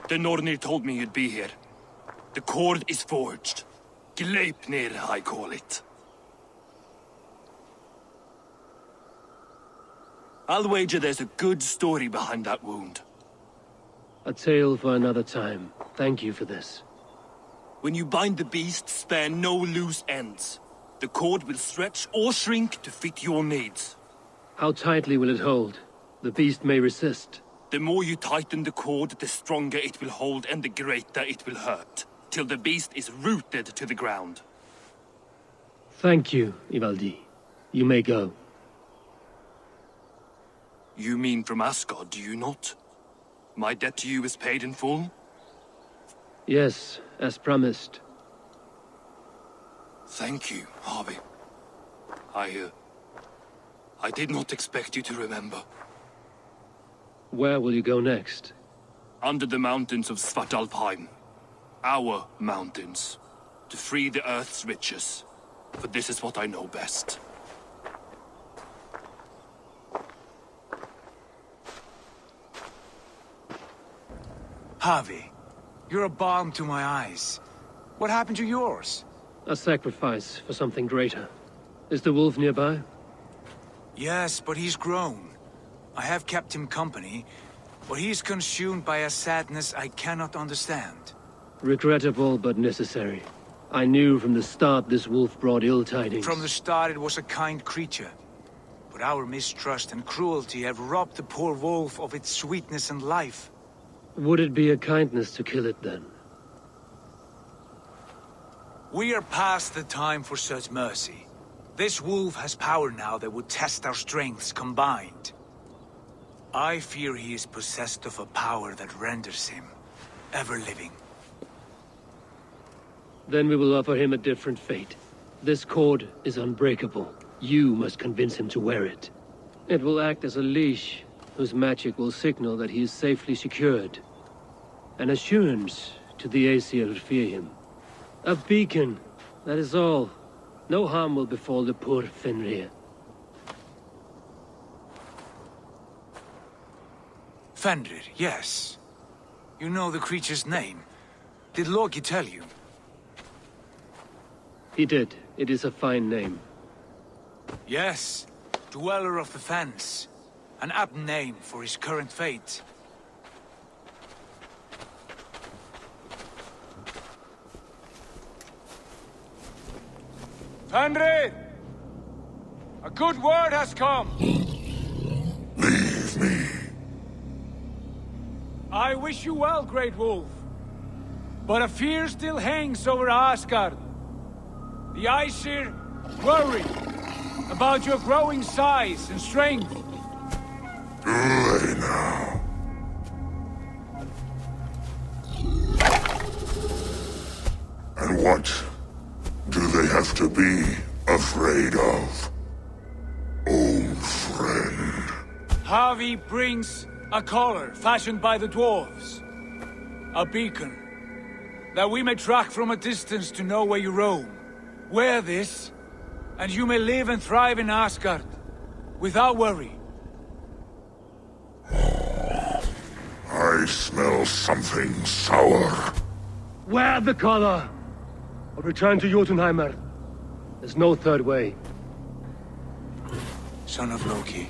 The Nornir told me you'd be here. The cord is forged. Gleipnir, I call it. I'll wager there's a good story behind that wound. A tale for another time. Thank you for this. When you bind the beast, spare no loose ends. The cord will stretch or shrink to fit your needs. How tightly will it hold? The beast may resist. The more you tighten the cord, the stronger it will hold and the greater it will hurt, till the beast is rooted to the ground. Thank you, Ivaldi. You may go. You mean from Asgard, do you not? My debt to you is paid in full? Yes, as promised. Thank you, Harvey. I did not expect you to remember. Where will you go next? Under the mountains of Svartalfheim. Our mountains. To free the Earth's riches. For this is what I know best. Harvey, you're a balm to my eyes. What happened to yours? A sacrifice for something greater. Is the wolf nearby? Yes, but he's grown. I have kept him company, but he's consumed by a sadness I cannot understand. Regrettable, but necessary. I knew from the start this wolf brought ill tidings. From the start it was a kind creature. But our mistrust and cruelty have robbed the poor wolf of its sweetness and life. Would it be a kindness to kill it then? We are past the time for such mercy. This wolf has power now that would test our strengths combined. I fear he is possessed of a power that renders him ever-living. Then we will offer him a different fate. This cord is unbreakable. You must convince him to wear it. It will act as a leash, whose magic will signal that he is safely secured. An assurance to the Aesir who fear him. A beacon, that is all. No harm will befall the poor Fenrir. Fenrir, yes. You know the creature's name. Did Loki tell you? He did. It is a fine name. Yes. Dweller of the Fens. An apt name for his current fate. Fenrir! A good word has come! Leave me. I wish you well, Great Wolf. But a fear still hangs over Asgard. The Aesir worry about your growing size and strength. Do they now? And what do they have to be afraid of? Old friend. Harvey brings a collar fashioned by the dwarves. A beacon. That we may track from a distance to know where you roam. Wear this, and you may live and thrive in Asgard. Without worry. I smell something sour. Wear the collar! Or return to Jotunheimer. There's no third way. Son of Loki.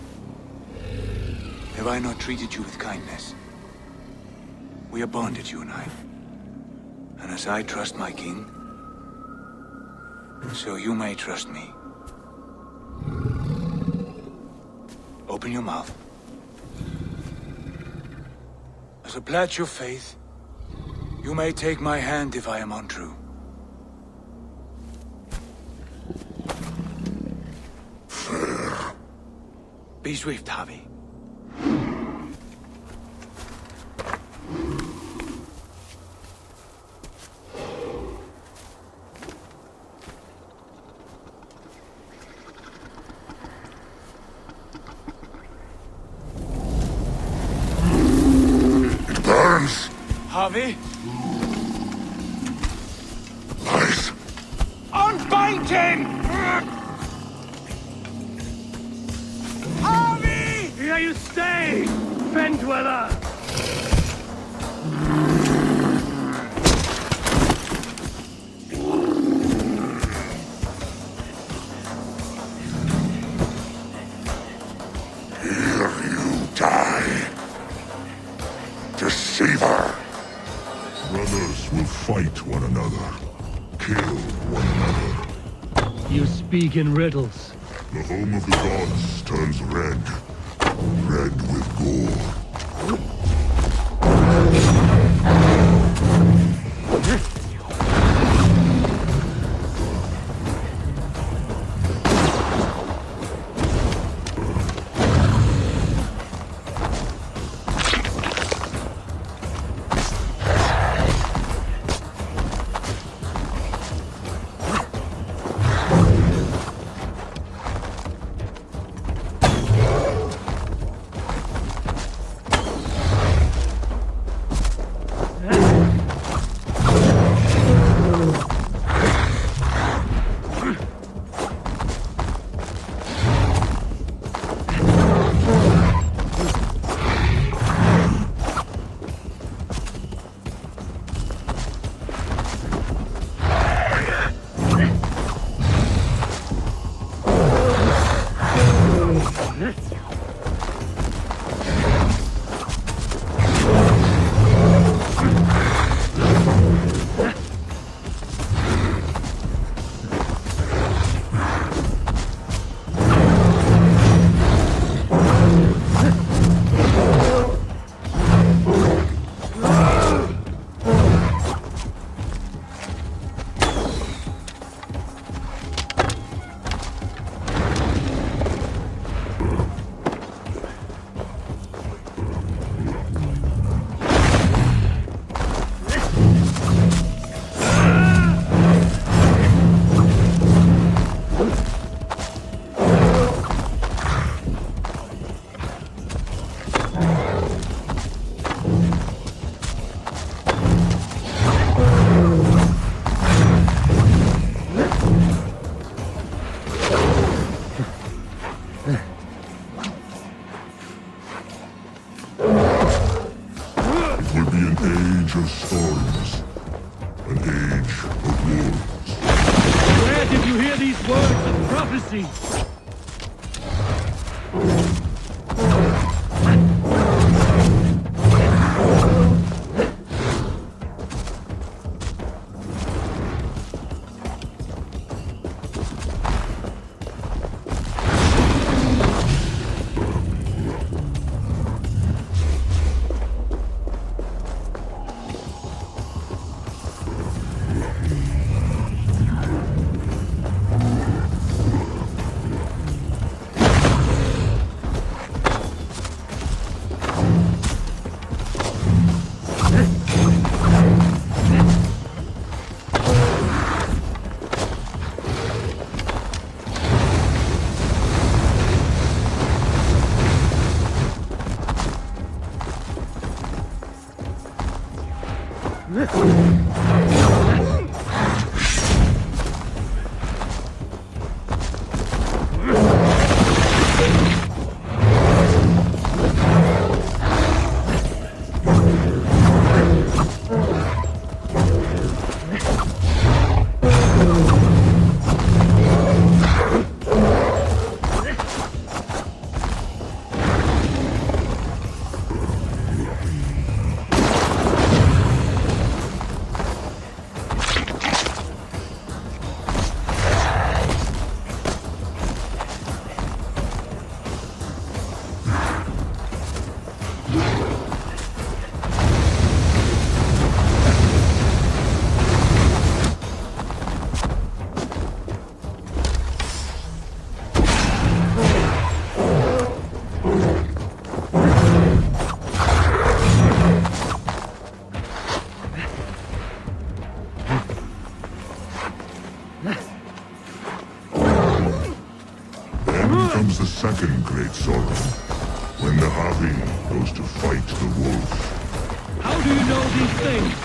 Have I not treated you with kindness? We are bonded, you and I. And as I trust my king, so you may trust me. Open your mouth. As a pledge of faith, you may take my hand if I am untrue. Fair. Be swift, Harvey. It burns. Harvey? Lies. Unbind him! Harvey! Here you stay, Fen Dweller! fight one another, kill one another. You speak in riddles. The home of the gods turns red, red with gore. Age of storms, an age of wolves. Where did you hear these words of prophecy? Comes the second great sorrow, when the Havi goes to fight the wolf. How do you know these things?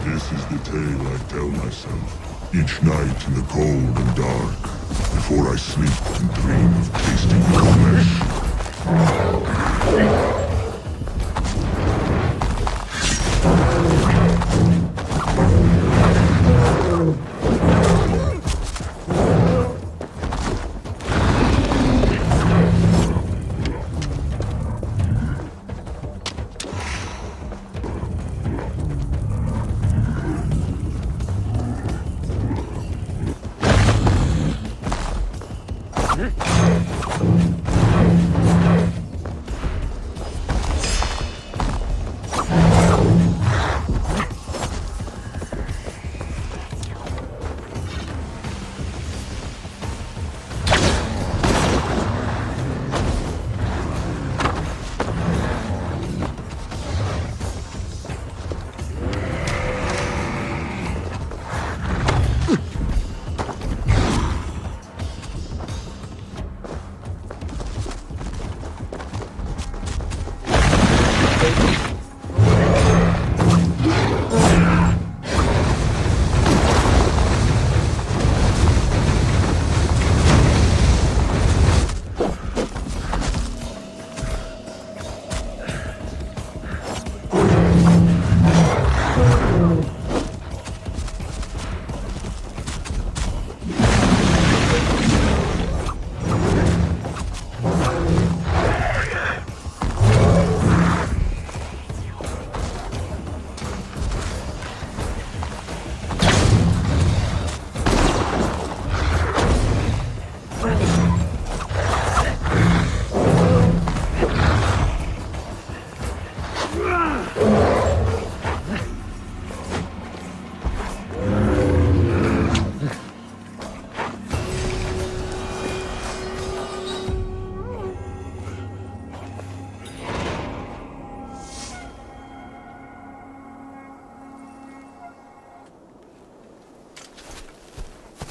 This is the tale I tell myself, each night in the cold and dark, before I sleep and dream of tasting flesh.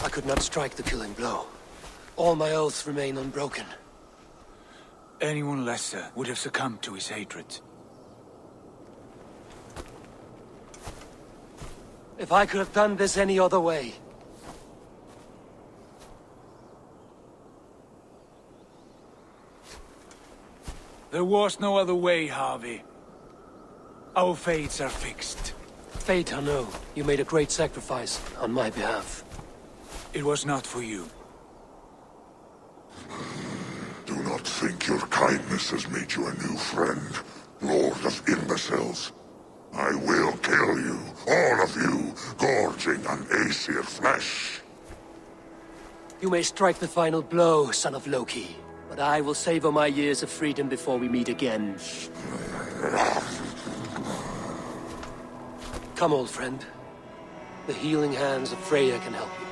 I could not strike the killing blow. All my oaths remain unbroken. Anyone lesser would have succumbed to his hatred. If I could have done this any other way... There was no other way, Harvey. Our fates are fixed. Fate, I know. You made a great sacrifice on my behalf. It was not for you. Do not think your kindness has made you a new friend, Lord of Imbeciles. I will kill you, all of you, gorging on Aesir flesh. You may strike the final blow, son of Loki, but I will savor my years of freedom before we meet again. Come, old friend. The healing hands of Freya can help you.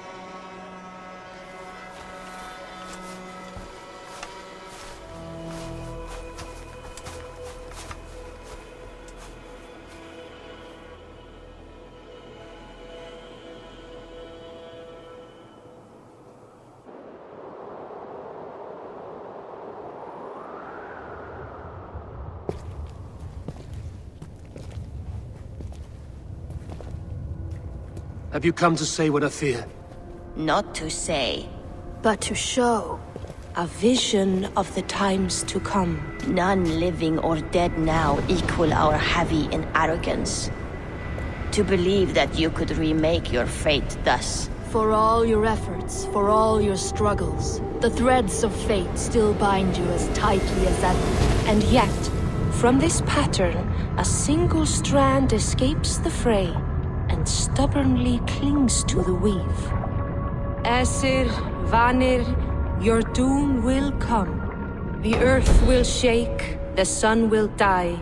Have you come to say what I fear? Not to say. But to show a vision of the times to come. None living or dead now equal our heavy in arrogance. To believe that you could remake your fate thus. For all your efforts, for all your struggles, the threads of fate still bind you as tightly as ever. And yet, from this pattern, a single strand escapes the fray and stubbornly clings to the weave. Aesir, Vanir, your doom will come. The earth will shake, the sun will die.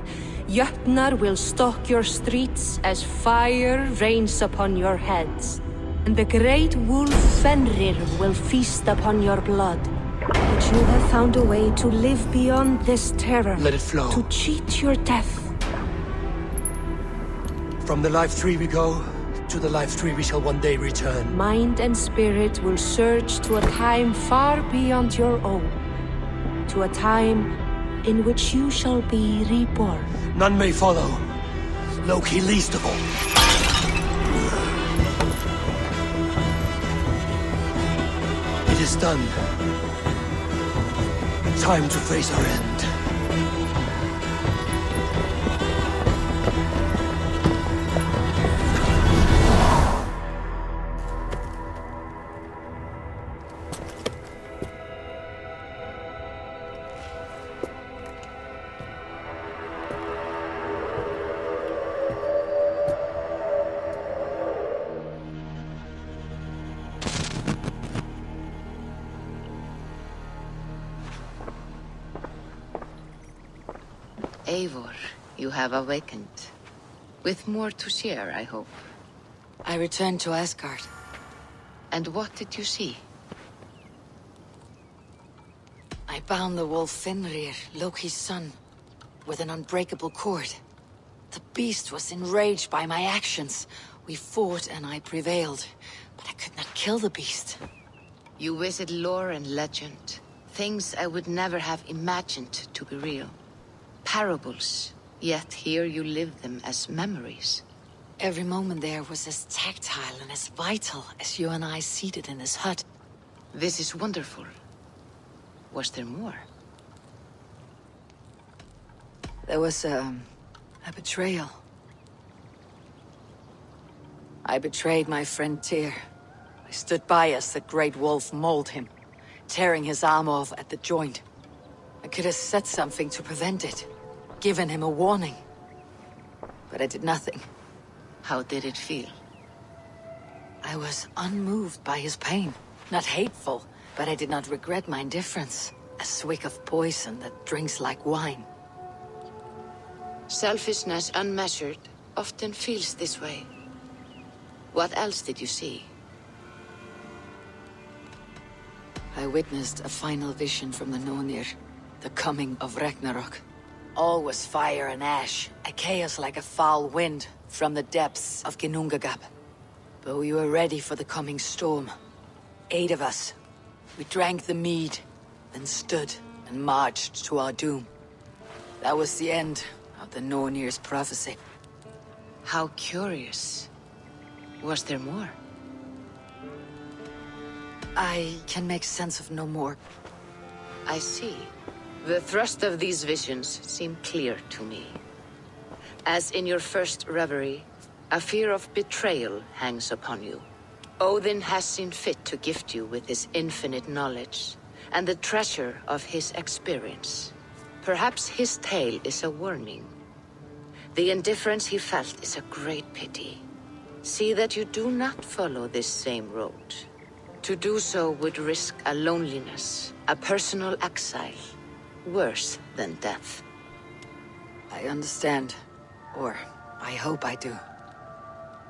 Jötnar will stalk your streets as fire rains upon your heads. And the great wolf Fenrir will feast upon your blood. But you have found a way to live beyond this terror. Let it flow. To cheat your death. From the life tree we go, to the life tree we shall one day return. Mind and spirit will surge to a time far beyond your own. To a time in which you shall be reborn. None may follow. Loki least of all. It is done. Time to face our end. Eivor, you have awakened. With more to share, I hope. I returned to Asgard. And what did you see? I bound the wolf Fenrir, Loki's son, with an unbreakable cord. The beast was enraged by my actions. We fought and I prevailed, but I could not kill the beast. You visit lore and legend. Things I would never have imagined to be real. Parables, yet here you live them as memories. Every moment there was as tactile and as vital as you and I seated in this hut. This is wonderful. Was there more? There was a betrayal. I betrayed my friend Tyr. I stood by as the Great Wolf mauled him, tearing his arm off at the joint. I could have said something to prevent it, given him a warning. But I did nothing. How did it feel? I was unmoved by his pain. Not hateful, but I did not regret my indifference. A swig of poison that drinks like wine. Selfishness unmeasured often feels this way. What else did you see? I witnessed a final vision from the Nornir. The coming of Ragnarok. All was fire and ash, a chaos like a foul wind from the depths of Ginnungagap. But we were ready for the coming storm. 8 of us. We drank the mead, then stood and marched to our doom. That was the end of the Nornir's prophecy. How curious. Was there more? I can make sense of no more. I see. The thrust of these visions seem clear to me. As in your first reverie, a fear of betrayal hangs upon you. Odin has seen fit to gift you with his infinite knowledge, and the treasure of his experience. Perhaps his tale is a warning. The indifference he felt is a great pity. See that you do not follow this same road. To do so would risk a loneliness, a personal exile, worse than death. I understand. Or, I hope I do.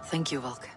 Thank you, Valk.